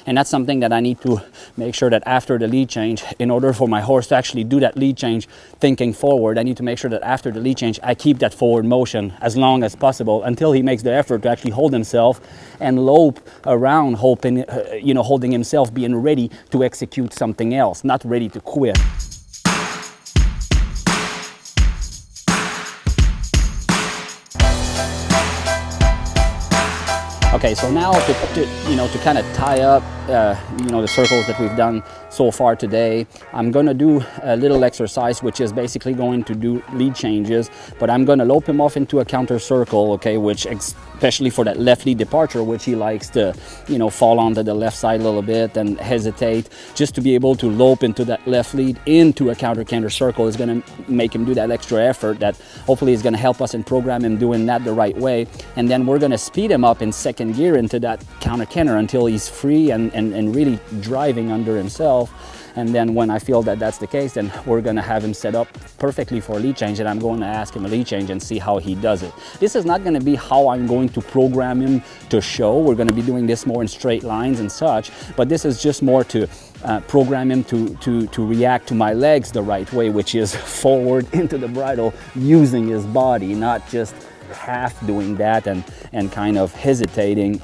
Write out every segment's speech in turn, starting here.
And that's something that I need to make sure that after the lead change, in order for my horse to actually do that lead change thinking forward, I need to make sure that after the lead change, I keep that forward motion as long as possible until he makes the effort to actually hold himself and lope around, hoping, holding himself, being ready to execute something else, not ready to quit. Okay, so now to kind of tie up, the circles that we've done so far today, I'm going to do a little exercise which is basically going to do lead changes, but I'm going to lope him off into a counter circle, okay, which especially for that left lead departure, which he likes to, fall onto the left side a little bit and hesitate. Just to be able to lope into that left lead into a counter circle is going to make him do that extra effort that hopefully is going to help us and program him doing that the right way. And then we're going to speed him up in second gear into that counter until he's free and really driving under himself. And then when I feel that that's the case, then we're going to have him set up perfectly for a lead change, and I'm going to ask him a lead change and see how he does it. This is not going to be how I'm going to program him to show. We're going to be doing this more in straight lines and such, but this is just more to program him to react to my legs the right way, which is forward into the bridle using his body, not just half doing that and kind of hesitating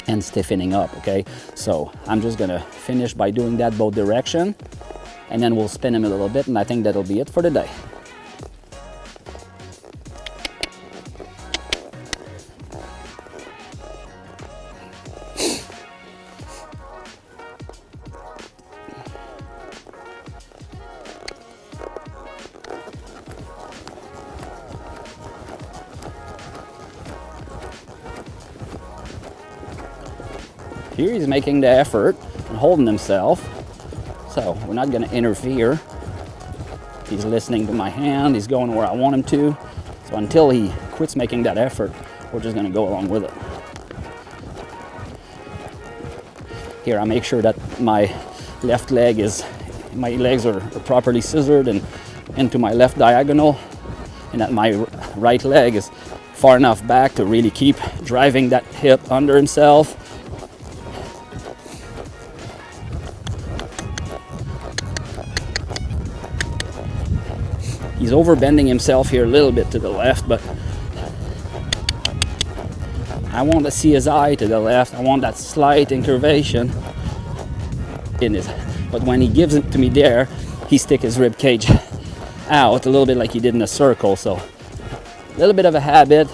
and stiffening up, okay? So I'm just gonna finish by doing that both direction, and then we'll spin him a little bit, and I think that'll be it for the day. Here he's making the effort and holding himself, so we're not going to interfere. He's listening to my hand, he's going where I want him to, so until he quits making that effort, we're just going to go along with it. Here I make sure that my legs are properly scissored and into my left diagonal, and that my right leg is far enough back to really keep driving that hip under himself. He's overbending himself here a little bit to the left, but I want to see his eye to the left. I want that slight incurvation in his, but when he gives it to me there, he sticks his rib cage out a little bit like he did in a circle. So a little bit of a habit,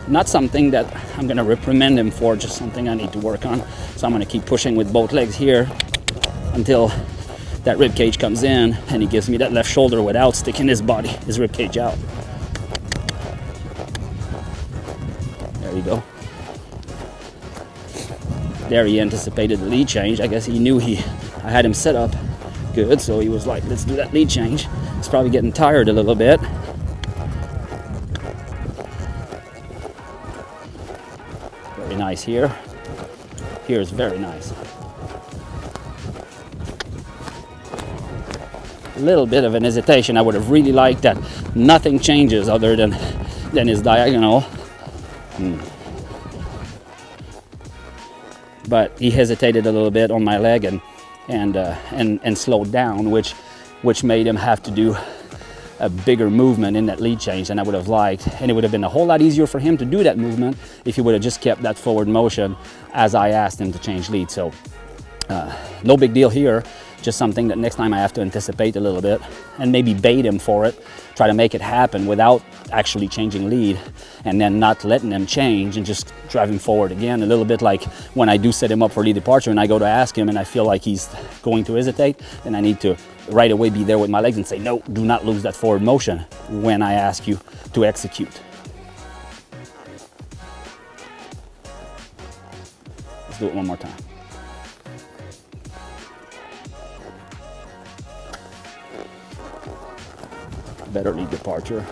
not something that I'm going to reprimand him for, just something I need to work on. So I'm going to keep pushing with both legs here until that rib cage comes in and he gives me that left shoulder without sticking his rib cage out. There you go. There he anticipated the lead change. I guess he knew I had him set up good, so he was like, let's do that lead change. He's probably getting tired a little bit. Very nice here. Here's very nice. Little bit of an hesitation. I would have really liked that nothing changes other than his diagonal. But he hesitated a little bit on my leg and slowed down, which made him have to do a bigger movement in that lead change than I would have liked. And it would have been a whole lot easier for him to do that movement if he would have just kept that forward motion as I asked him to change lead. So no big deal here. Just something that next time I have to anticipate a little bit and maybe bait him for it, try to make it happen without actually changing lead, and then not letting him change and just driving forward again. A little bit like when I do set him up for lead departure and I go to ask him and I feel like he's going to hesitate, then I need to right away be there with my legs and say, no, do not lose that forward motion when I ask you to execute. Let's do it one more time. Better lead departure.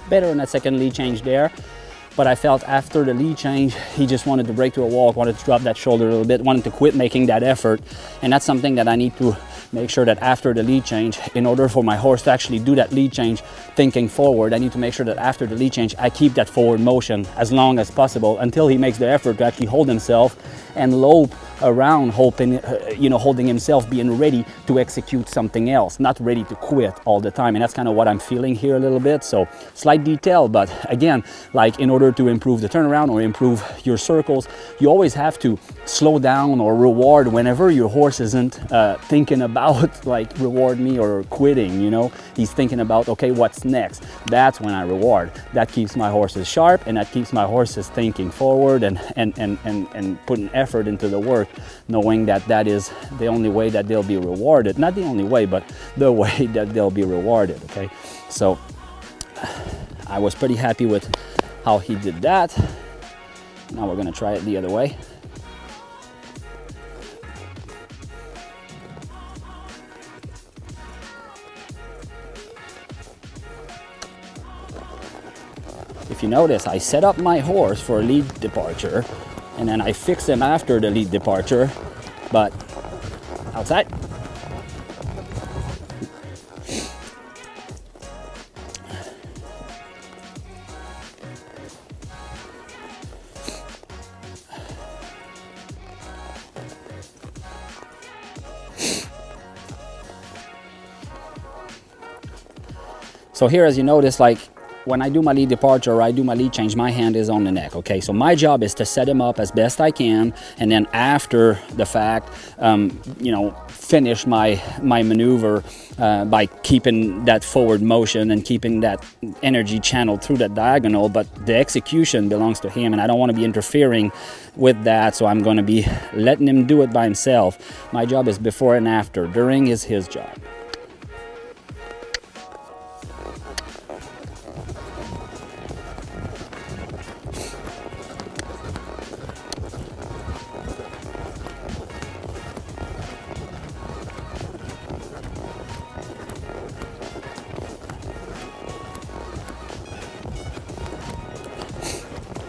better in that second lead change there. But I felt after the lead change, he just wanted to break to a walk, wanted to drop that shoulder a little bit, wanted to quit making that effort. And that's something that I need to make sure that after the lead change, in order for my horse to actually do that lead change thinking forward, I need to make sure that after the lead change, I keep that forward motion as long as possible until he makes the effort to actually hold himself and lope around, hoping, holding himself, being ready to execute something else, not ready to quit all the time. And that's kind of what I'm feeling here a little bit. So slight detail, but again, like in order to improve the turnaround or improve your circles, you always have to slow down or reward whenever your horse isn't thinking about like reward me or quitting, he's thinking about, okay, what's next? That's when I reward. That keeps my horses sharp, and that keeps my horses thinking forward and putting effort into the work, knowing that that is the only way that they'll be rewarded. Not the only way, but the way that they'll be rewarded, okay? So I was pretty happy with how he did that. Now we're gonna try it the other way. If you notice, I set up my horse for a lead departure, and then I fix him after the lead departure, but outside. So here, as you notice, like when I do my lead departure or I do my lead change, my hand is on the neck, okay? So my job is to set him up as best I can, and then after the fact, finish my maneuver by keeping that forward motion and keeping that energy channeled through that diagonal, but the execution belongs to him, and I don't want to be interfering with that, so I'm going to be letting him do it by himself. My job is before and after. During is his job.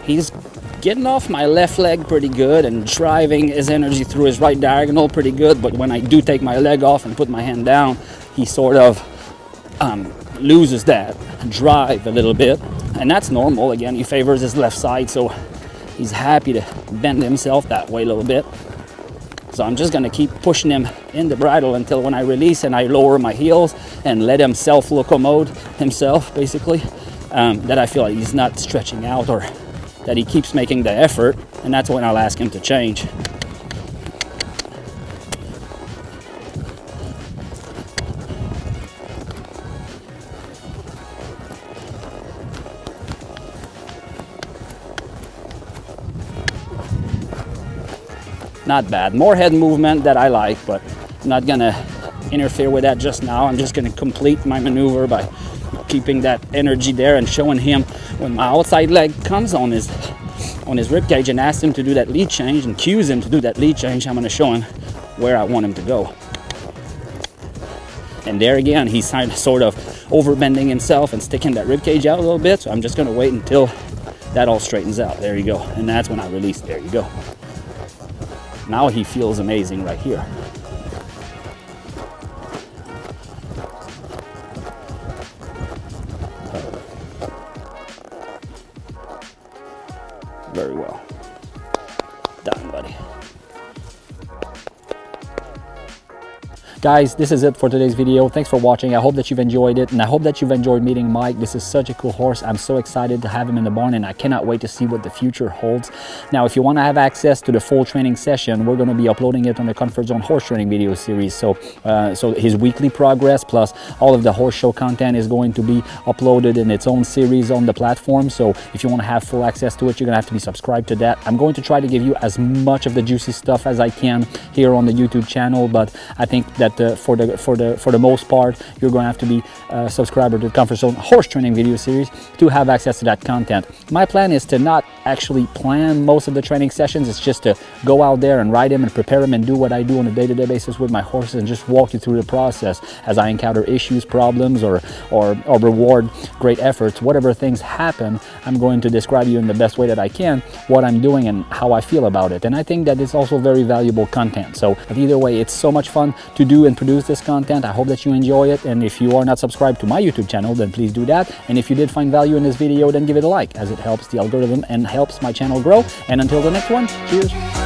He's getting off my left leg pretty good and driving his energy through his right diagonal pretty good, but when I do take my leg off and put my hand down, he sort of loses that drive a little bit, and that's normal. Again, he favors his left side, so he's happy to bend himself that way a little bit. So I'm just going to keep pushing him in the bridle until when I release and I lower my heels and let him self-locomote himself, basically, that I feel like he's not stretching out or that he keeps making the effort, and that's when I'll ask him to change. Not bad. More head movement that I like, but I'm not gonna interfere with that just now. I'm just gonna complete my maneuver by keeping that energy there and showing him when my outside leg comes on his rib cage and asks him to do that lead change and cues him to do that lead change, I'm going to show him where I want him to go. And there again, he's sort of overbending himself and sticking that rib cage out a little bit, so I'm just going to wait until that all straightens out. There you go. And that's when I release. There you go. Now he feels amazing right here. Very well. Done, buddy. Guys, this is it for today's video. Thanks for watching. I hope that you've enjoyed it, and I hope that you've enjoyed meeting Mike. This is such a cool horse. I'm so excited to have him in the barn, and I cannot wait to see what the future holds. Now, if you want to have access to the full training session, we're going to be uploading it on the Comfort Zone horse training video series. So his weekly progress plus all of the horse show content is going to be uploaded in its own series on the platform. So if you want to have full access to it, you're going to have to be subscribed to that. I'm going to try to give you as much of the juicy stuff as I can here on the YouTube channel, but I think that for the most part, you're going to have to be a subscriber to the Comfort Zone horse training video series to have access to that content. My plan is to not actually plan most of the training sessions. It's just to go out there and ride him and prepare him and do what I do on a day-to-day basis with my horses, and just walk you through the process as I encounter issues, problems, or reward great efforts. Whatever things happen, I'm going to describe you in the best way that I can what I'm doing and how I feel about it. And I think that it's also very valuable content. So but either way, it's so much fun to do and produce this content. I hope that you enjoy it, and if you are not subscribed to my YouTube channel, then please do that. And if you did find value in this video, then give it a like, as it helps the algorithm and helps my channel grow. And until the next one, cheers.